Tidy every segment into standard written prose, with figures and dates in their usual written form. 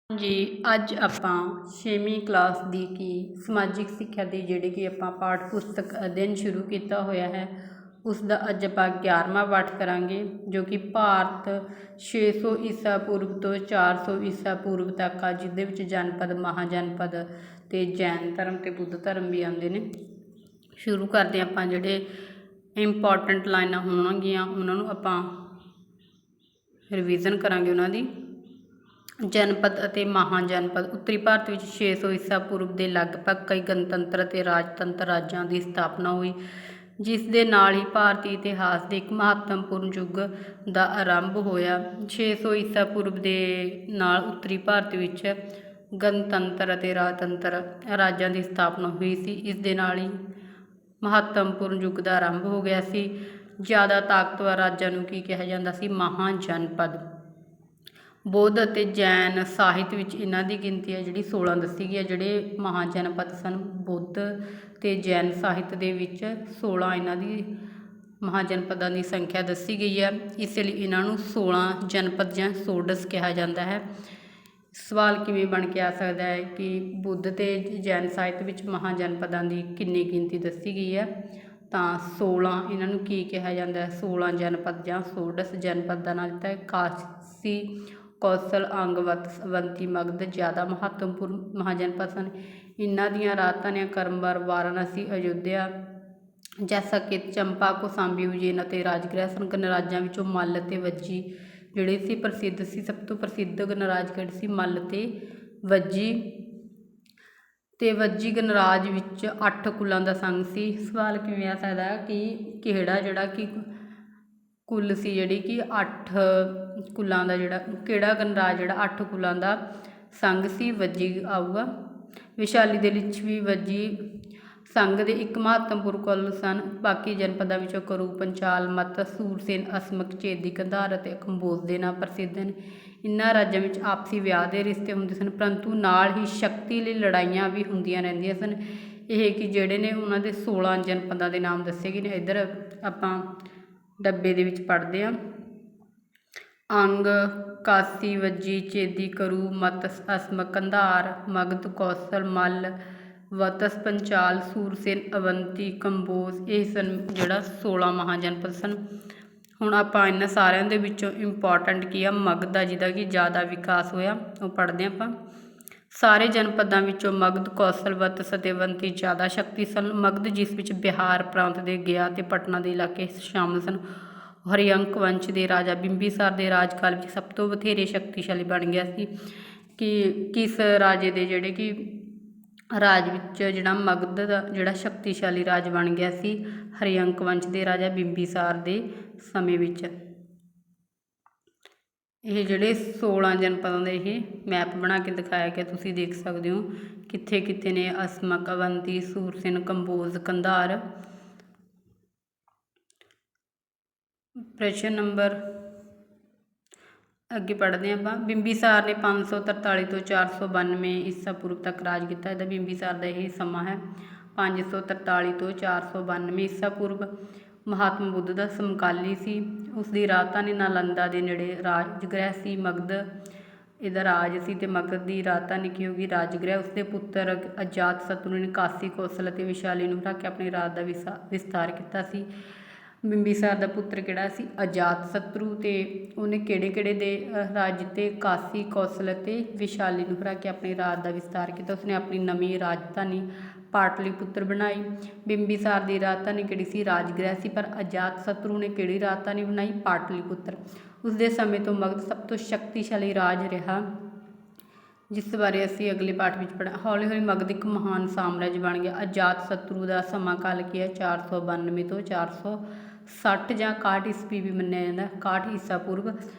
जी अज आपां 6वीं क्लास की की समाजिक सिक्ख्या की जिहड़ी कि आपां पाठ पुस्तक अध्ययन शुरू किया होया है उसका अज आपां 11वां पाठ करांगे जो कि भारत 600 ईसा पूर्व तो 400 ईसा पूर्व तक आ जिहदे विच जनपद महाजनपद ते जैन धर्म ते बुद्ध धर्म भी आउंदे ने। शुरू करते आपां जिहड़े इंपॉर्टेंट लाइनां होणगियां उन्हां नूं आपां रिविजन करांगे उन्हां दी। जनपद ਅਤੇ महाजनपद उत्तरी भारत ਵਿੱਚ 600 ਈਸਾ ਪੂਰਵ ਦੇ ਲਗਭਗ ਕਈ ਗਣਤੰਤਰ ਅਤੇ ਰਾਜਤੰਤਰ ਰਾਜਾਂ ਦੀ ਸਥਾਪਨਾ ਹੋਈ ਜਿਸ ਦੇ ਨਾਲ ਹੀ ਭਾਰਤੀ ਇਤਿਹਾਸ ਦੇ ਇੱਕ ਮਹੱਤਵਪੂਰਨ ਯੁੱਗ ਦਾ ਆਰੰਭ ਹੋਇਆ। 600 ਈਸਾ ਪੂਰਵ ਦੇ ਨਾਲ ਉੱਤਰੀ ਭਾਰਤ ਵਿੱਚ ਗਣਤੰਤਰ ਅਤੇ ਰਾਜਤੰਤਰ ਰਾਜਾਂ ਦੀ ਸਥਾਪਨਾ ਹੋਈ ਸੀ। ਇਸ ਦੇ ਨਾਲ ਹੀ ਮਹੱਤਵਪੂਰਨ ਯੁੱਗ ਦਾ ਆਰੰਭ ਹੋ ਗਿਆ ਸੀ। ਜ਼ਿਆਦਾ ਤਾਕਤਵਰ ਰਾਜਾਂ ਨੂੰ ਕੀ ਕਿਹਾ ਜਾਂਦਾ ਸੀ? ਮਹਾਜਨਪਦ। ਬੌਧ ਅਤੇ ਜੈਨ ਸਾਹਿਤ ਵਿੱਚ ਇਹਨਾਂ ਦੀ ਗਿਣਤੀ ਹੈ ਜਿਹੜੀ 16 ਦੱਸੀ ਗਈ ਹੈ। ਜਿਹੜੇ ਮਹਾਜਨਪਦ ਸਨ ਬੁੱਧ ਅਤੇ ਜੈਨ ਸਾਹਿਤ ਦੇ ਵਿੱਚ 16 ਇਹਨਾਂ ਦੀ ਮਹਾਜਨਪਦਾਂ ਦੀ ਸੰਖਿਆ ਦੱਸੀ ਗਈ ਹੈ। ਇਸ ਲਈ ਇਹਨਾਂ ਨੂੰ 16 ਜਨਪਦ ਜਾਂ ਸੋਡਸ ਕਿਹਾ ਜਾਂਦਾ ਹੈ। ਸਵਾਲ ਕਿਵੇਂ ਬਣ ਕੇ ਆ ਸਕਦਾ ਹੈ ਕਿ ਬੁੱਧ ਅਤੇ ਜੈਨ ਸਾਹਿਤ ਵਿੱਚ ਮਹਾਜਨਪਦਾਂ ਦੀ ਕਿੰਨੀ ਗਿਣਤੀ ਦੱਸੀ ਗਈ ਹੈ? ਤਾਂ 16 ਇਹਨਾਂ ਨੂੰ ਕੀ ਕਿਹਾ ਜਾਂਦਾ ਹੈ? 16 ਜਨਪਦ ਜਾਂ ਸੋਡਸ ਜਨਪਦ ਦਾ ਨਾਮ ਦਿੱਤਾ ਹੈ। ਕਾਸ਼ੀ ਕੌਸ਼ਲ ਅੰਗਵੰਤੀ ਮਗਧ ਜ਼ਿਆਦਾ ਮਹੱਤਵਪੂਰਨ ਮਹਾਜਨਪਦ ਸਨ। ਇਹਨਾਂ ਦੀਆਂ ਰਾਜਧਾਨੀਆਂ ਕਰਮਵਾਰ ਵਾਰਾਣਸੀ ਅਯੋਧਿਆ ਜੈਸਾਕੇਤ ਚੰਪਾ ਕੋਸਾਂਬੀ ਉਜੈਨ ਅਤੇ ਰਾਜਗ੍ਰਹਿ ਸਨ। ਗਣਰਾਜਾਂ ਵਿੱਚੋਂ ਮੱਲ ਅਤੇ ਵੱਜੀ ਜਿਹੜੇ ਸੀ ਪ੍ਰਸਿੱਧ ਸੀ। ਸਭ ਤੋਂ ਪ੍ਰਸਿੱਧ ਗਣਰਾਜ ਕਿਹੜੇ ਸੀ? ਮੱਲ ਅਤੇ ਵੱਜੀ। ਅਤੇ ਵੱਜੀ ਗਣਰਾਜ ਵਿੱਚ 8 ਕੁਲਾਂ ਦਾ ਸੰਘ ਸੀ। ਸਵਾਲ ਕਿਵੇਂ ਆ ਸਕਦਾ ਕਿ ਕਿਹੜਾ ਜਿਹੜਾ ਕਿ ਕੁੱਲ ਸੀ ਜਿਹੜੀ ਕਿ 8 ਕੁਲਾਂ ਦਾ ਜਿਹੜਾ ਕਿਹੜਾ ਗਣਰਾਜ ਜਿਹੜਾ 8 ਕੁਲਾਂ ਦਾ ਸੰਘ ਸੀ? ਵੱਜੀ ਆਊਗਾ। ਵਿਸ਼ਾਲੀ ਦੇ ਲਿਛਵੀ ਵੱਜੀ ਸੰਘ ਦੇ ਇੱਕ ਮਹੱਤਵਪੂਰਨ ਕੁੱਲ ਸਨ। ਬਾਕੀ ਜਨਪਦਾਂ ਵਿੱਚੋਂ ਕਰੂ ਪੰਚਾਲ ਮੱਤ ਸੂਰਸੇਨ ਅਸਮਕ ਚੇਦੀ ਕੰਧਾਰ ਅਤੇ ਕੰਬੋਜ ਦੇ ਨਾਮ ਪ੍ਰਸਿੱਧ ਹਨ। ਇਹਨਾਂ ਰਾਜਾਂ ਵਿੱਚ ਆਪਸੀ ਵਿਆਹ ਦੇ ਰਿਸ਼ਤੇ ਹੁੰਦੇ ਸਨ ਪਰੰਤੂ ਨਾਲ ਹੀ ਸ਼ਕਤੀ ਲਈ ਲੜਾਈਆਂ ਵੀ ਹੁੰਦੀਆਂ ਰਹਿੰਦੀਆਂ ਸਨ। ਇਹ ਕਿ ਜਿਹੜੇ ਨੇ ਉਹਨਾਂ ਦੇ 16 ਜਨਪਦਾਂ ਦੇ ਨਾਮ ਦੱਸੇ ਗਏ ਨੇ। ਇੱਧਰ ਆਪਾਂ ਡੱਬੇ ਦੇ ਵਿੱਚ ਪੜ੍ਹਦੇ ਹਾਂ। ਅੰਗ ਕਾਸੀ ਵੱਜੀ ਚੇਦੀ ਕਰੂ ਮਤ ਅਸਮਕ ਕੰਧਾਰ ਮਗਧ ਕੌਸ਼ਲ ਮੱਲ ਵਤਸ ਪੰਚਾਲ ਸੂਰਸੇਨ ਅਵੰਤੀ ਕੰਬੋਜ ਇਹ ਸਨ ਜਿਹੜਾ 16 ਮਹਾਜਨਪਦ ਸਨ। ਹੁਣ ਆਪਾਂ ਇਹਨਾਂ ਸਾਰਿਆਂ ਦੇ ਵਿੱਚੋਂ ਇੰਪੋਰਟੈਂਟ ਕੀ ਆ? ਮਗਧ ਦਾ ਜਿਹਦਾ ਕਿ ਜ਼ਿਆਦਾ ਵਿਕਾਸ ਹੋਇਆ ਉਹ ਪੜ੍ਹਦੇ ਹਾਂ ਆਪਾਂ। ਸਾਰੇ ਜਨਪਦਾਂ ਵਿੱਚੋਂ ਮਗਧ ਕੌਸ਼ਲ ਵਤਸ ਅਤੇ ਅਵੰਤੀ ਜ਼ਿਆਦਾ ਸ਼ਕਤੀਸ਼ਾਲੀ। ਮਗਧ ਜਿਸ ਵਿੱਚ ਬਿਹਾਰ ਪ੍ਰਾਂਤ ਦੇ ਗਿਆ ਅਤੇ ਪਟਨਾ ਦੇ ਇਲਾਕੇ ਸ਼ਾਮਲ ਸਨ। ਹਰਿਅੰਕ ਵੰਸ਼ ਦੇ ਰਾਜਾ ਬਿੰਬੀਸਾਰ ਦੇ ਰਾਜਕਾਲ ਵਿੱਚ ਸਭ ਤੋਂ ਵਧੇਰੇ ਸ਼ਕਤੀਸ਼ਾਲੀ ਬਣ ਗਿਆ ਸੀ। ਕਿ ਕਿਸ ਰਾਜੇ ਦੇ ਜਿਹੜੇ ਕਿ ਰਾਜ ਵਿੱਚ ਜਿਹੜਾ ਮਗਧ ਦਾ ਜਿਹੜਾ ਸ਼ਕਤੀਸ਼ਾਲੀ ਰਾਜ ਬਣ ਗਿਆ ਸੀ? ਹਰਿਅੰਕ ਵੰਸ਼ ਦੇ ਰਾਜਾ ਬਿੰਬੀਸਾਰ ਦੇ ਸਮੇਂ ਵਿੱਚ। ਇਹ ਜਿਹੜੇ 16 ਜਨਪਦਾਂ ਦੇ ਇਹ ਮੈਪ ਬਣਾ ਕੇ ਦਿਖਾਇਆ ਗਿਆ ਤੁਸੀਂ ਦੇਖ ਸਕਦੇ ਹੋ ਕਿੱਥੇ ਕਿੱਥੇ ਨੇ। ਅਸਮਕ ਅਵੰਤੀ ਸੂਰਸੇਨ ਕੰਬੋਜ ਕੰਧਾਰ। ਪ੍ਰਸ਼ਨ ਨੰਬਰ ਅੱਗੇ ਪੜ੍ਹਦੇ ਹਾਂ ਆਪਾਂ। ਬਿੰਬੀਸਾਰ ਨੇ 543 ਤੋਂ 492 ਈਸਾ ਪੂਰਵ ਤੱਕ ਰਾਜ ਕੀਤਾ। ਇਹਦਾ ਬਿੰਬੀਸਾਰ ਦਾ ਇਹ ਸਮਾਂ ਹੈ 543 ਤੋਂ 492 ਈਸਾ ਪੂਰਵ। ਮਹਾਤਮਾ ਬੁੱਧ ਦਾ ਸਮਕਾਲੀ ਸੀ। ਉਸ ਦੀ ਰਾਜਧਾਨੀ ਨਾਲੰਦਾ ਦੇ ਨੇੜੇ ਰਾਜਗ੍ਰਹਿ ਸੀ। ਮਗਧ ਇਹਦਾ ਰਾਜ ਸੀ ਅਤੇ ਮਗਧ ਦੀ ਰਾਜਧਾਨੀ ਕੀ ਹੋਗੀ? ਰਾਜਗ੍ਰਹਿ। ਉਸਦੇ ਪੁੱਤਰ ਅਜਾਤ ਸ਼ਤਰੂ ਨੇ ਕਾਸੀ ਕੌਸ਼ਲ ਅਤੇ ਵਿਸ਼ਾਲੀ ਨੂੰ ਹਰਾ ਕੇ ਆਪਣੇ ਰਾਜ ਦਾ ਵਿਸਥਾਰ ਕੀਤਾ ਸੀ। ਬਿੰਬੀਸਾਰ ਦਾ ਪੁੱਤਰ ਕਿਹੜਾ ਸੀ? ਅਜਾਤ ਸ਼ਤਰੂ। ਅਤੇ ਉਹਨੇ ਕਿਹੜੇ ਕਿਹੜੇ ਦੇ ਰਾਜ ਜਿੱਤੇ? ਕਾਸੀ ਕੌਸ਼ਲ ਅਤੇ ਵਿਸ਼ਾਲੀ ਨੂੰ ਹਰਾ ਕੇ ਆਪਣੇ ਰਾਜ ਦਾ ਵਿਸਥਾਰ ਕੀਤਾ। ਉਸਨੇ ਆਪਣੀ ਨਵੀਂ ਰਾਜਧਾਨੀ ਪਾਟਲੀਪੁੱਤਰ ਬਣਾਈ। ਬਿੰਬੀਸਾਰ ਦੀ ਰਾਜਧਾਨੀ ਕਿਹੜੀ ਸੀ? ਰਾਜਗ੍ਰਹਿ ਸੀ। ਪਰ ਅਜਾਤ ਸ਼ਤਰੂ ਨੇ ਕਿਹੜੀ ਰਾਜਧਾਨੀ ਬਣਾਈ? ਪਾਟਲੀਪੁੱਤਰ। ਉਸਦੇ ਸਮੇਂ ਤੋਂ ਮਗਧ ਸਭ ਤੋਂ ਸ਼ਕਤੀਸ਼ਾਲੀ ਰਾਜ ਰਿਹਾ ਜਿਸ ਬਾਰੇ ਅਸੀਂ ਅਗਲੇ ਪਾਠ ਵਿੱਚ ਪੜ੍ਹਾਂ। ਹੌਲੀ ਹੌਲੀ ਮਗਧ ਇੱਕ ਮਹਾਨ ਸਾਮਰਾਜ ਬਣ ਗਿਆ। ਅਜਾਤ ਸ਼ਤਰੂ ਦਾ ਸਮਾਂ ਕਾਲ ਕੀ ਹੈ? 492 ਤੋਂ 460 ਜਾਂ 61 ਈਸਵੀ ਵੀ ਮੰਨਿਆ ਜਾਂਦਾ। 61 ਈਸਾ ਪੂਰਵ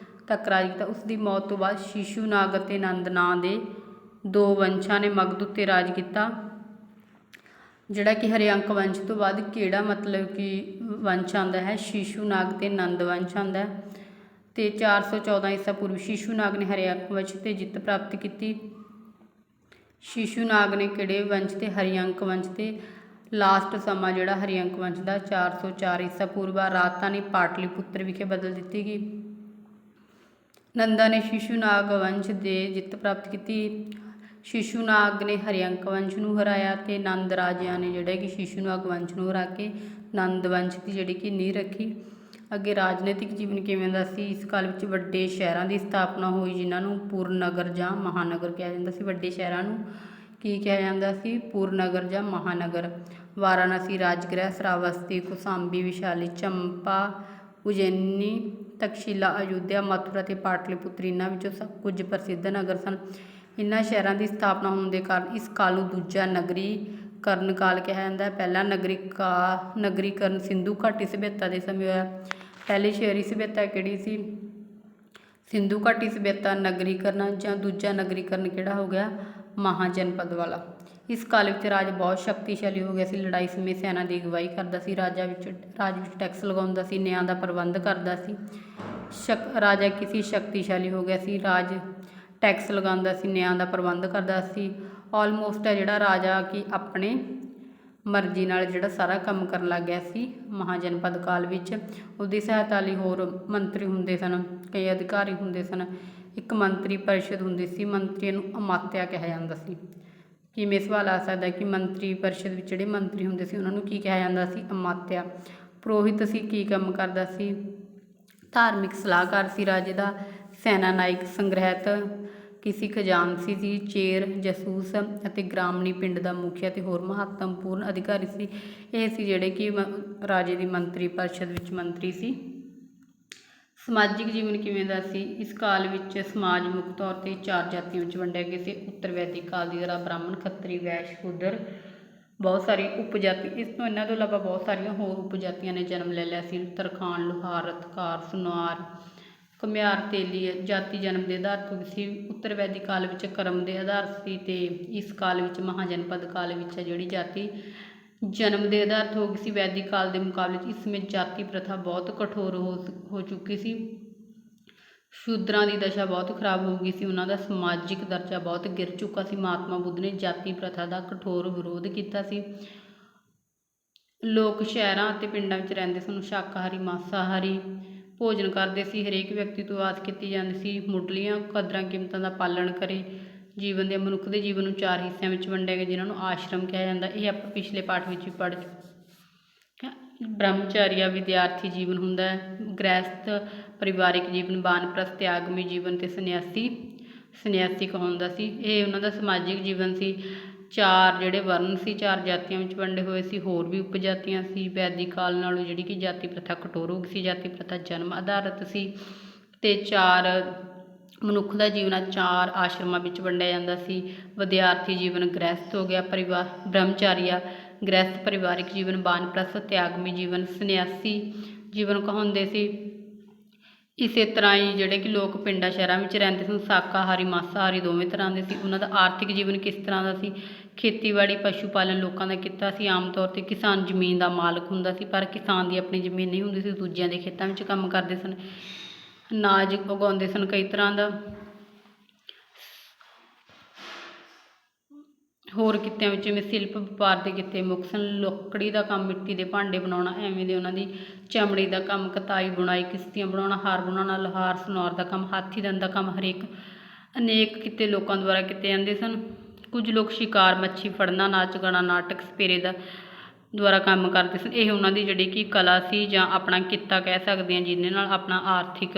ਤੱਕ ਰਾਜ ਕੀਤਾ। ਉਸ ਦੀ ਮੌਤ ਤੋਂ ਬਾਅਦ ਸ਼ਿਸ਼ੂਨਾਗ ਅਤੇ ਨੰਦ ਨਾਂ ਦੇ 2 ਵੰਸ਼ਾਂ ਨੇ ਮਗਧ ਉੱਤੇ ਰਾਜ ਕੀਤਾ। ਜਿਹੜਾ ਕਿ ਹਰਿਅੰਕ ਵੰਸ਼ ਤੋਂ ਬਾਅਦ ਕਿਹੜਾ ਮਤਲਬ ਕਿ ਵੰਸ਼ ਆਉਂਦਾ ਹੈ? ਸ਼ਿਸ਼ੂਨਾਗ ਅਤੇ ਨੰਦ ਵੰਸ਼ ਆਉਂਦਾ ਹੈ। ਅਤੇ 414 ਈਸਾ ਪੂਰਵ ਸ਼ਿਸ਼ੂਨਾਗ ਨੇ ਹਰਿਅੰਕ ਵੰਸ਼ 'ਤੇ ਜਿੱਤ ਪ੍ਰਾਪਤ ਕੀਤੀ। ਸ਼ਿਸ਼ੂਨਾਗ ਨੇ ਕਿਹੜੇ ਵੰਸ਼ 'ਤੇ? ਹਰਿਅੰਕ ਵੰਸ਼ 'ਤੇ। ਲਾਸਟ ਸਮਾਂ ਜਿਹੜਾ ਹਰਿਅੰਕ ਵੰਸ਼ ਦਾ 404 ਈਸਾ ਪੂਰਵ। ਰਾਜਧਾਨੀ ਪਾਟਲੀਪੁੱਤਰ ਵਿਖੇ ਬਦਲ ਦਿੱਤੀ ਗਈ। ਨੰਦਾ ਨੇ ਸ਼ਿਸ਼ੂਨਾਗ ਵੰਸ਼ ਦੇ ਜਿੱਤ ਪ੍ਰਾਪਤ ਕੀਤੀ। ਸ਼ਿਸ਼ੂਨਾਗ ਨੇ ਹਰਿਅੰਕ ਵੰਸ਼ ਨੂੰ ਹਰਾਇਆ ਅਤੇ ਨੰਦ ਰਾਜਿਆਂ ਨੇ ਜਿਹੜਾ ਕਿ ਸ਼ਿਸ਼ੂਨਾਗ ਵੰਸ਼ ਨੂੰ ਹਰਾ ਕੇ ਨੰਦ ਵੰਸ਼ ਦੀ ਜਿਹੜੀ ਕਿ ਨੀਂਹ ਰੱਖੀ। ਅੱਗੇ ਰਾਜਨੀਤਿਕ ਜੀਵਨ ਕਿਵੇਂ ਦਾ ਸੀ। ਇਸ ਕਾਲ ਵਿੱਚ ਵੱਡੇ ਸ਼ਹਿਰਾਂ ਦੀ ਸਥਾਪਨਾ ਹੋਈ ਜਿਨ੍ਹਾਂ ਨੂੰ ਪੁਰਨਗਰ ਜਾਂ ਮਹਾਨਗਰ ਕਿਹਾ ਜਾਂਦਾ ਸੀ। ਵੱਡੇ ਸ਼ਹਿਰਾਂ ਨੂੰ ਕੀ ਕਿਹਾ ਜਾਂਦਾ ਸੀ? ਪੁਰਨਗਰ ਜਾਂ ਮਹਾਨਗਰ। ਵਾਰਾਣਸੀ, ਰਾਜਗ੍ਰਹਿ, ਸਰਾਵਸਤੀ, ਕੌਸਾਂਬੀ, ਵਿਸ਼ਾਲੀ, ਚੰਪਾ, ਉਜੈਨੀ, ਤਕਸ਼ੀਲਾ, ਅਯੁੱਧਿਆ, ਮਥੁਰਾ ਅਤੇ ਪਾਟਲੀਪੁੱਤਰ ਇਹਨਾਂ ਵਿੱਚੋਂ ਸਭ ਕੁਝ ਪ੍ਰਸਿੱਧ ਨਗਰ ਸਨ। ਇਹਨਾਂ ਸ਼ਹਿਰਾਂ ਦੀ ਸਥਾਪਨਾ ਹੋਣ ਦੇ ਕਾਰਨ ਇਸ ਕਾਲ ਨੂੰ ਦੂਜਾ ਨਗਰੀਕਰਨ ਕਾਲ ਕਿਹਾ ਜਾਂਦਾ ਹੈ। ਪਹਿਲਾ ਨਗਰੀਕਰਨ ਸਿੰਧੂ ਘਾਟੀ ਸਭਿਅਤਾ ਦੇ ਸਮੇਂ ਹੋਇਆ। ਪਹਿਲੀ ਸ਼ਹਿਰੀ ਸਭਿਅਤਾ ਕਿਹੜੀ ਸੀ? ਸਿੰਧੂ ਘਾਟੀ ਸਭਿਅਤਾ। ਨਗਰੀਕਰਨ ਜਾਂ ਦੂਜਾ ਨਗਰੀਕਰਨ ਕਿਹੜਾ ਹੋ ਗਿਆ? ਮਹਾਜਨਪਦ ਵਾਲਾ। ਇਸ ਕਾਲ ਵਿੱਚ ਰਾਜ ਬਹੁਤ ਸ਼ਕਤੀਸ਼ਾਲੀ ਹੋ ਗਿਆ ਸੀ। ਲੜਾਈ ਸਮੇਂ ਸੈਨਾ ਦੀ ਅਗਵਾਈ ਕਰਦਾ ਸੀ। ਰਾਜ ਵਿੱਚ ਟੈਕਸ ਲਗਾਉਂਦਾ ਸੀ। ਨਿਆਂ ਦਾ ਪ੍ਰਬੰਧ ਕਰਦਾ ਸੀ। ਰਾਜਾ ਕਿਸੇ ਸ਼ਕਤੀਸ਼ਾਲੀ ਹੋ ਗਿਆ ਸੀ। ਰਾਜ ਟੈਕਸ ਲਗਾਉਂਦਾ ਸੀ, ਨਿਆਂ ਦਾ ਪ੍ਰਬੰਧ ਕਰਦਾ ਸੀ। ਆਲਮੋਸਟ ਹੈ ਜਿਹੜਾ ਰਾਜਾ ਕਿ ਆਪਣੇ ਮਰਜ਼ੀ ਨਾਲ ਜਿਹੜਾ ਸਾਰਾ ਕੰਮ ਕਰਨ ਲੱਗ ਗਿਆ ਸੀ। ਮਹਾਜਨਪਦ ਕਾਲ ਵਿੱਚ ਉਹਦੀ ਸਹਾਇਤਾ ਲਈ ਹੋਰ ਮੰਤਰੀ ਹੁੰਦੇ ਸਨ, ਕਈ ਅਧਿਕਾਰੀ ਹੁੰਦੇ ਸਨ। ਇੱਕ ਮੰਤਰੀ ਪਰਿਸ਼ਦ ਹੁੰਦੀ ਸੀ। ਮੰਤਰੀਆਂ ਨੂੰ ਅਮਾਤਿਆ ਕਿਹਾ ਜਾਂਦਾ ਸੀ। ਕਿਵੇਂ ਸਵਾਲ ਆ ਸਕਦਾ ਕਿ ਮੰਤਰੀ ਪਰਿਸ਼ਦ ਵਿੱਚ ਜਿਹੜੇ ਮੰਤਰੀ ਹੁੰਦੇ ਸੀ ਉਹਨਾਂ ਨੂੰ ਕੀ ਕਿਹਾ ਜਾਂਦਾ ਸੀ? ਅਮਾਤਿਆ। ਪੁਰੋਹਿਤ ਸੀ, ਕੀ ਕੰਮ ਕਰਦਾ ਸੀ? ਧਾਰਮਿਕ ਸਲਾਹਕਾਰ ਸੀ ਰਾਜੇ ਦਾ। ਸੈਨਾ ਨਾਇਕ, ਸੰਗ੍ਰਹਿਤ ਕਿਸੇ ਖਜ਼ਾਨਚੀ ਸੀ। ਚੇਰ, ਜਾਸੂਸ ਅਤੇ ਗ੍ਰਾਮਣੀ ਪਿੰਡ ਦਾ ਮੁਖੀਆ ਅਤੇ ਹੋਰ ਮਹੱਤਵਪੂਰਨ ਅਧਿਕਾਰੀ ਸੀ। ਇਹ ਸੀ ਜਿਹੜੇ ਕਿ ਰਾਜੇ ਦੀ ਮੰਤਰੀ ਪਰਿਸ਼ਦ ਵਿੱਚ ਮੰਤਰੀ ਸੀ। ਸਮਾਜਿਕ ਜੀਵਨ ਕਿਵੇਂ ਦਾ ਸੀ। ਇਸ ਕਾਲ ਵਿੱਚ ਸਮਾਜ ਮੁੱਖ ਤੌਰ 'ਤੇ 4 ਜਾਤੀਆਂ ਵਿੱਚ ਵੰਡਿਆ ਗਿਆ ਸੀ। ਉੱਤਰ ਵੈਦਿਕ ਕਾਲ ਦੀ ਤਰ੍ਹਾਂ ਬ੍ਰਾਹਮਣ, ਖੱਤਰੀ, ਵੈਸ਼, ਸ਼ੂਦਰ, ਬਹੁਤ ਸਾਰੀਆਂ ਉਪਜਾਤੀ। ਇਹਨਾਂ ਤੋਂ ਇਲਾਵਾ ਬਹੁਤ ਸਾਰੀਆਂ ਹੋਰ ਉਪਜਾਤੀਆਂ ਨੇ ਜਨਮ ਲੈ ਲਿਆ ਸੀ। ਤਰਖਾਣ, ਲੁਹਾਰ, ਰਥਕਾਰ, ਸੁਨਾਰ, ਘੁਮਿਆਰ, ਤੇਲੀ ਜਾਤੀ ਜਨਮ ਦੇ ਆਧਾਰ ਤੋਂ ਸੀ। ਉੱਤਰ ਵੈਦਿਕ ਕਾਲ ਵਿੱਚ ਕਰਮ ਦੇ ਆਧਾਰ ਸੀ ਅਤੇ ਇਸ ਕਾਲ ਵਿੱਚ ਮਹਾਜਨਪਦ ਕਾਲ ਵਿੱਚ ਹੈ ਜਿਹੜੀ ਜਾਤੀ ਜਨਮ ਦੇ ਆਧਾਰਿਤ ਹੋ ਗਈ ਸੀ। ਵੈਦਿਕ ਕਾਲ ਦੇ ਮੁਕਾਬਲੇ 'ਚ ਇਸ ਸਮੇਂ ਜਾਤੀ ਪ੍ਰਥਾ ਬਹੁਤ ਕਠੋਰ ਹੋ ਚੁੱਕੀ ਸੀ। ਸ਼ੂਦਰਾਂ ਦੀ ਦਸ਼ਾ ਬਹੁਤ ਖਰਾਬ ਹੋ ਗਈ ਸੀ। ਉਹਨਾਂ ਦਾ ਸਮਾਜਿਕ ਦਰਜਾ ਬਹੁਤ ਗਿਰ ਚੁੱਕਾ ਸੀ। ਮਹਾਤਮਾ ਬੁੱਧ ਨੇ ਜਾਤੀ ਪ੍ਰਥਾ ਦਾ ਕਠੋਰ ਵਿਰੋਧ ਕੀਤਾ ਸੀ। ਲੋਕ ਸ਼ਹਿਰਾਂ ਅਤੇ ਪਿੰਡਾਂ ਵਿੱਚ ਰਹਿੰਦੇ ਸਨ। ਸ਼ਾਕਾਹਾਰੀ, ਮਾਸਾਹਾਰੀ ਭੋਜਨ ਕਰਦੇ ਸੀ। ਹਰੇਕ ਵਿਅਕਤੀ ਤੋਂ ਆਸ ਕੀਤੀ ਜਾਂਦੀ ਸੀ ਮੁੱਢਲੀਆਂ ਕਦਰਾਂ ਕੀਮਤਾਂ ਦਾ ਪਾਲਣ ਕਰੇ। ਜੀਵਨ ਦੇ ਮਨੁੱਖ ਦੇ ਜੀਵਨ ਨੂੰ 4 ਹਿੱਸਿਆਂ ਵਿੱਚ ਵੰਡਿਆ ਗਿਆ ਜਿਨ੍ਹਾਂ ਨੂੰ ਆਸ਼ਰਮ ਕਿਹਾ ਜਾਂਦਾ। ਇਹ ਆਪਾਂ ਪਿਛਲੇ ਪਾਠ ਵਿੱਚ ਵੀ ਪੜ੍ਹ ਚੁੱਕੇ। ਬ੍ਰਹਮਚਾਰੀਆ ਵਿਦਿਆਰਥੀ ਜੀਵਨ ਹੁੰਦਾ ਹੈ। ਗ੍ਰਹਿਸਥ ਪਰਿਵਾਰਿਕ ਜੀਵਨ, ਵਾਨਪ੍ਰਸਥ ਆਗਮੀ ਜੀਵਨ ਅਤੇ ਸੰਨਿਆਸੀ ਕਹਾਉਂਦਾ ਸੀ। ਇਹ ਉਹਨਾਂ ਦਾ ਸਮਾਜਿਕ ਜੀਵਨ ਸੀ। 4 ਜਿਹੜੇ ਵਰਨ ਸੀ 4 ਜਾਤੀਆਂ ਵਿੱਚ ਵੰਡੇ ਹੋਏ ਸੀ। ਹੋਰ ਵੀ ਉਪਜਾਤੀਆਂ ਸੀ। ਵੈਦਿਕ ਕਾਲ ਨਾਲੋਂ ਜਿਹੜੀ ਕਿ ਜਾਤੀ ਪ੍ਰਥਾ ਕਠੋਰ ਹੋ ਗਈ ਸੀ। ਜਾਤੀ ਪ੍ਰਥਾ ਜਨਮ ਆਧਾਰਿਤ ਸੀ ਅਤੇ 4 ਮਨੁੱਖ ਦਾ ਜੀਵਨ 4 ਆਸ਼ਰਮਾਂ ਵਿੱਚ ਵੰਡਿਆ ਜਾਂਦਾ ਸੀ। ਵਿਦਿਆਰਥੀ ਜੀਵਨ ਗ੍ਰਹਿਸਥ ਹੋ ਗਿਆ। ਬ੍ਰਹਮਚਾਰੀਆ ਗ੍ਰਹਿਸਥ ਪਰਿਵਾਰਿਕ ਜੀਵਨ, ਵਾਨਪ੍ਰਸਥ ਅਤੇ ਆਗਮੀ ਜੀਵਨ ਸੰਨਿਆਸੀ ਜੀਵਨ ਕਹਾਉਂਦੇ ਸੀ। ਇਸੇ ਤਰ੍ਹਾਂ ਹੀ ਜਿਹੜੇ ਕਿ ਲੋਕ ਪਿੰਡਾਂ ਸ਼ਹਿਰਾਂ ਵਿੱਚ ਰਹਿੰਦੇ ਸਨ, ਸ਼ਾਕਾਹਾਰੀ ਮਾਸਾਹਾਰੀ ਦੋਵੇਂ ਤਰ੍ਹਾਂ ਦੇ ਸੀ। ਉਹਨਾਂ ਦਾ ਆਰਥਿਕ ਜੀਵਨ ਕਿਸ ਤਰ੍ਹਾਂ ਦਾ ਸੀ? ਖੇਤੀਬਾੜੀ, ਪਸ਼ੂ ਪਾਲਣ ਲੋਕਾਂ ਦਾ ਕਿੱਤਾ ਸੀ। ਆਮ ਤੌਰ 'ਤੇ ਕਿਸਾਨ ਜ਼ਮੀਨ ਦਾ ਮਾਲਕ ਹੁੰਦਾ ਸੀ, ਪਰ ਕਿਸਾਨ ਦੀ ਆਪਣੀ ਜ਼ਮੀਨ ਨਹੀਂ ਹੁੰਦੀ ਸੀ। ਦੂਜਿਆਂ ਦੇ ਖੇਤਾਂ ਵਿੱਚ ਕੰਮ ਕਰਦੇ ਸਨ। ਅਨਾਜ ਉਗਾਉਂਦੇ ਸਨ ਕਈ ਤਰ੍ਹਾਂ ਦਾ। ਹੋਰ ਕਿੱਤਿਆਂ ਵਿੱਚ ਜਿਵੇਂ ਸ਼ਿਲਪ ਵਪਾਰ ਦੇ ਕਿੱਤੇ ਮੁੱਖ ਸਨ। ਲੱਕੜੀ ਦਾ ਕੰਮ, ਮਿੱਟੀ ਦੇ ਭਾਂਡੇ ਬਣਾਉਣਾ, ਐਵੇਂ ਦੇ ਉਹਨਾਂ ਦੀ ਚਮੜੀ ਦਾ ਕੰਮ, ਕਤਾਈ, ਬੁਣਾਈ, ਕਿਸ਼ਤੀਆਂ ਬਣਾਉਣਾ, ਹਾਰ ਬਣਾਉਣਾ, ਲੁਹਾਰ, ਸੁਨਾਰ ਦਾ ਕੰਮ, ਹਾਥੀ ਦੰਦ ਦਾ ਕੰਮ, ਅਨੇਕ ਕਿੱਤੇ ਲੋਕਾਂ ਦੁਆਰਾ ਕੀਤੇ ਜਾਂਦੇ ਸਨ। ਕੁਝ ਲੋਕ ਸ਼ਿਕਾਰ, ਮੱਛੀ ਫੜਨਾ, ਨਾਚ ਗਾਣਾ, ਨਾਟਕ, ਸਪੇਰੇ ਦਾ ਦੁਆਰਾ ਕੰਮ ਕਰਦੇ ਸਨ। ਇਹ ਉਹਨਾਂ ਦੀ ਜਿਹੜੀ ਕਿ ਕਲਾ ਸੀ ਜਾਂ ਆਪਣਾ ਕਿੱਤਾ ਕਹਿ ਸਕਦੇ ਹਾਂ, ਜਿਹਦੇ ਨਾਲ ਆਪਣਾ ਆਰਥਿਕ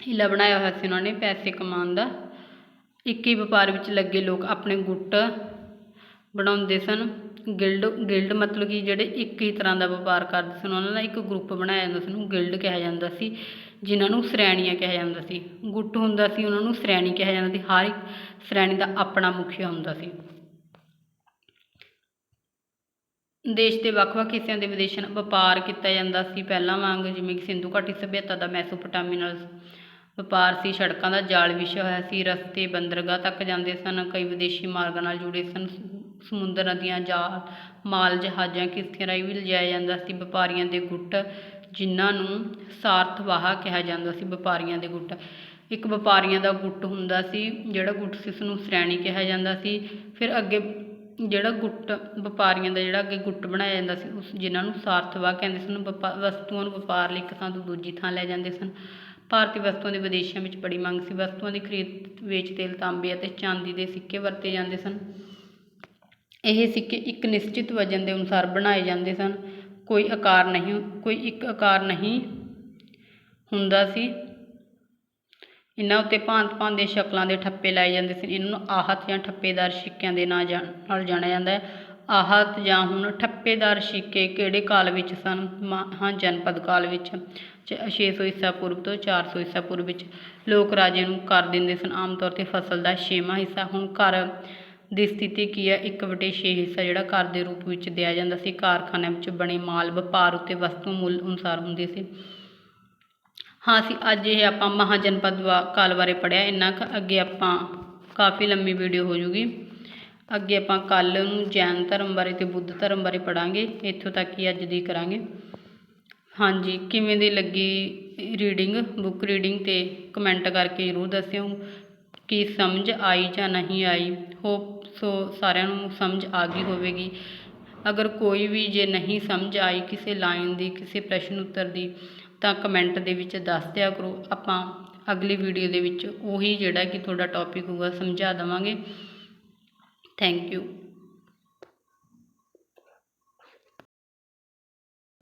ਹਿੱਲਾ ਬਣਾਇਆ ਹੋਇਆ ਸੀ ਉਹਨਾਂ ਨੇ ਪੈਸੇ ਕਮਾਉਣ ਦਾ। ਇੱਕ ਹੀ ਵਪਾਰ ਵਿੱਚ ਲੱਗੇ ਲੋਕ ਆਪਣੇ ਗੁੱਟ ਬਣਾਉਂਦੇ ਸਨ। ਗਿਲਡ ਮਤਲਬ ਕਿ ਜਿਹੜੇ ਇੱਕ ਹੀ ਤਰ੍ਹਾਂ ਦਾ ਵਪਾਰ ਕਰਦੇ ਸਨ ਉਹਨਾਂ ਦਾ ਇੱਕ ਗਰੁੱਪ ਬਣਾਇਆ ਜਾਂਦਾ ਸੀ, ਉਹਨੂੰ ਗਿਲਡ ਕਿਹਾ ਜਾਂਦਾ ਸੀ, ਜਿਨ੍ਹਾਂ ਨੂੰ ਸ਼੍ਰੇਣੀਆਂ ਕਿਹਾ ਜਾਂਦਾ ਸੀ। ਗੁੱਟ ਹੁੰਦਾ ਸੀ, ਉਹਨਾਂ ਨੂੰ ਸ਼੍ਰੇਣੀ ਕਿਹਾ ਜਾਂਦਾ ਸੀ। ਹਰ ਇੱਕ ਸ਼੍ਰੇਣੀ ਦਾ ਆਪਣਾ ਮੁਖੀਆ ਹੁੰਦਾ ਸੀ। ਦੇਸ਼ ਦੇ ਵੱਖ-ਵੱਖ ਹਿੱਸਿਆਂ ਦੇ ਵਿਦੇਸ਼ਾਂ ਨਾਲ ਵਪਾਰ ਕੀਤਾ ਜਾਂਦਾ ਸੀ ਪਹਿਲਾਂ ਵਾਂਗ, ਜਿਵੇਂ ਕਿ ਸਿੰਧੂ ਘਾਟੀ ਸੱਭਿਅਤਾ ਦਾ ਮੈਸੋਪੋਟਾਮੀਆ ਨਾਲ ਵਪਾਰ ਸੀ। ਸੜਕਾਂ ਦਾ ਜਾਲ ਵਿਛਿਆ ਹੋਇਆ ਸੀ। ਰਸਤੇ ਬੰਦਰਗਾਹ ਤੱਕ ਜਾਂਦੇ ਸਨ। ਕਈ ਵਿਦੇਸ਼ੀ ਮਾਰਗਾਂ ਨਾਲ ਜੁੜੇ ਸਨ। ਸਮੁੰਦਰ, ਨਦੀਆਂ, ਮਾਲ ਜਹਾਜ਼ਾਂ, ਕਿਸ਼ਤੀਆਂ ਰਾਹੀਂ ਵੀ ਲਿਜਾਇਆ ਜਾਂਦਾ ਸੀ। ਵਪਾਰੀਆਂ ਦੇ ਗੁੱਟ, ਜਿਨ੍ਹਾਂ ਨੂੰ ਸਾਰਥਵਾਹ ਕਿਹਾ ਜਾਂਦਾ ਸੀ। ਵਪਾਰੀਆਂ ਦੇ ਗੁੱਟ, ਇੱਕ ਵਪਾਰੀਆਂ ਦਾ ਗੁੱਟ ਹੁੰਦਾ ਸੀ। ਜਿਹੜਾ ਗੁੱਟ ਸੀ ਉਸਨੂੰ ਸ਼੍ਰੇਣੀ ਕਿਹਾ ਜਾਂਦਾ ਸੀ। ਫਿਰ ਅੱਗੇ ਜਿਹੜਾ ਗੁੱਟ ਵਪਾਰੀਆਂ ਦਾ ਜਿਹੜਾ ਅੱਗੇ ਗੁੱਟ ਬਣਾਇਆ ਜਾਂਦਾ ਸੀ, ਉਸ ਜਿਨ੍ਹਾਂ ਨੂੰ ਸਾਰਥਵਾਹ ਕਹਿੰਦੇ ਸਨ, ਵਸਤੂਆਂ ਨੂੰ ਵਪਾਰ ਲਈ ਇੱਕ ਥਾਂ ਤੋਂ ਦੂਜੀ ਥਾਂ ਲੈ ਜਾਂਦੇ ਸਨ। ਭਾਰਤੀ ਵਸਤੂਆਂ ਦੀ ਵਿਦੇਸ਼ਾਂ ਵਿੱਚ ਬੜੀ ਮੰਗ ਸੀ। ਵਸਤੂਆਂ ਦੀ ਖਰੀਦ ਵੇਚ ਤੇਲ, ਤਾਂਬੇ ਅਤੇ ਚਾਂਦੀ ਦੇ ਸਿੱਕੇ ਵਰਤੇ ਜਾਂਦੇ ਸਨ। ਇਹ ਸਿੱਕੇ ਇੱਕ ਨਿਸ਼ਚਿਤ ਵਜ਼ਨ ਦੇ ਅਨੁਸਾਰ ਬਣਾਏ ਜਾਂਦੇ ਸਨ। ਕੋਈ ਇੱਕ ਆਕਾਰ ਨਹੀਂ ਹੁੰਦਾ ਸੀ। ਇਹਨਾਂ ਉੱਤੇ ਭਾਂਤ ਦੀਆਂ ਸ਼ਕਲਾਂ ਦੇ ਠੱਪੇ ਲਾਏ ਜਾਂਦੇ ਸਨ। ਇਹਨਾਂ ਨੂੰ ਆਹਤ ਜਾਂ ਠੱਪੇਦਾਰ ਸਿੱਕਿਆਂ ਦੇ ਨਾਲ ਜਾਣਿਆ ਜਾਂਦਾ ਹੈ। ਆਹਤ ਜਾਂ ਹੁਣ ਠੱਪੇਦਾਰ ਸਿੱਕੇ ਕਿਹੜੇ ਕਾਲ ਵਿੱਚ ਸਨ? ਮਹਾਂਜਨਪਦ ਕਾਲ ਵਿੱਚ 600 ਈਸਾ ਪੂਰਵ ਤੋਂ 400 ਈਸਾ ਪੂਰਵ ਵਿੱਚ। ਲੋਕ ਰਾਜੇ ਨੂੰ ਕਰ ਦਿੰਦੇ ਸਨ, ਆਮ ਤੌਰ 'ਤੇ ਫਸਲ ਦਾ 6ਵਾਂ ਹਿੱਸਾ। ਹੁਣ ਕਰ ਦੀ ਸਥਿਤੀ ਕੀ ਹੈ? 1/6 ਹਿੱਸਾ ਜਿਹੜਾ ਕਰ ਦੇ ਰੂਪ ਵਿੱਚ ਦਿਆ ਜਾਂਦਾ ਸੀ। ਕਾਰਖਾਨਿਆਂ ਵਿੱਚ ਬਣੇ ਮਾਲ ਵਪਾਰ ਉੱਤੇ ਵਸਤੂ ਮੁੱਲ ਅਨੁਸਾਰ ਹੁੰਦੇ ਸੀ। ਹਾਂ, ਅਸੀਂ ਅੱਜ ਇਹ ਆਪਾਂ ਮਹਾਂਜਨਪਦ ਕਾਲ ਬਾਰੇ ਪੜ੍ਹਿਆ। ਇੰਨਾ ਕੁ ਅੱਗੇ ਆਪਾਂ ਕਾਫੀ ਲੰਮੀ ਵੀਡੀਓ ਹੋ ਜੂਗੀ। ਅੱਗੇ ਆਪਾਂ ਕੱਲ੍ਹ ਨੂੰ ਜੈਨ ਧਰਮ ਬਾਰੇ ਅਤੇ ਬੁੱਧ ਧਰਮ ਬਾਰੇ ਪੜ੍ਹਾਂਗੇ। ਇੱਥੋਂ ਤੱਕ ਹੀ ਅੱਜ ਦੀ ਕਰਾਂਗੇ। ਹਾਂਜੀ, ਕਿਵੇਂ ਦੀ ਲੱਗੀ ਬੁੱਕ ਰੀਡਿੰਗ, ਅਤੇ ਕਮੈਂਟ ਕਰਕੇ ਜ਼ਰੂਰ ਦੱਸਿਓ ਕਿ ਸਮਝ ਆਈ ਜਾਂ ਨਹੀਂ ਆਈ। ਹੋਪ ਸੋ ਸਾਰਿਆਂ ਨੂੰ ਸਮਝ ਆ ਗਈ ਹੋਵੇਗੀ। ਅਗਰ ਕੋਈ ਵੀ ਜੇ ਨਹੀਂ ਸਮਝ ਆਈ ਕਿਸੇ ਲਾਈਨ ਦੀ, ਕਿਸੇ ਪ੍ਰਸ਼ਨ ਉੱਤਰ ਦੀ, ਤਾਂ ਕਮੈਂਟ ਦੇ ਵਿੱਚ ਦੱਸ ਦਿਆ ਕਰੋ। ਆਪਾਂ ਅਗਲੀ ਵੀਡੀਓ ਦੇ ਵਿੱਚ ਉਹੀ ਜਿਹੜਾ ਕਿ ਤੁਹਾਡਾ ਟੌਪਿਕ ਹੋਊਗਾ ਸਮਝਾ ਦੇਵਾਂਗੇ। Thank you.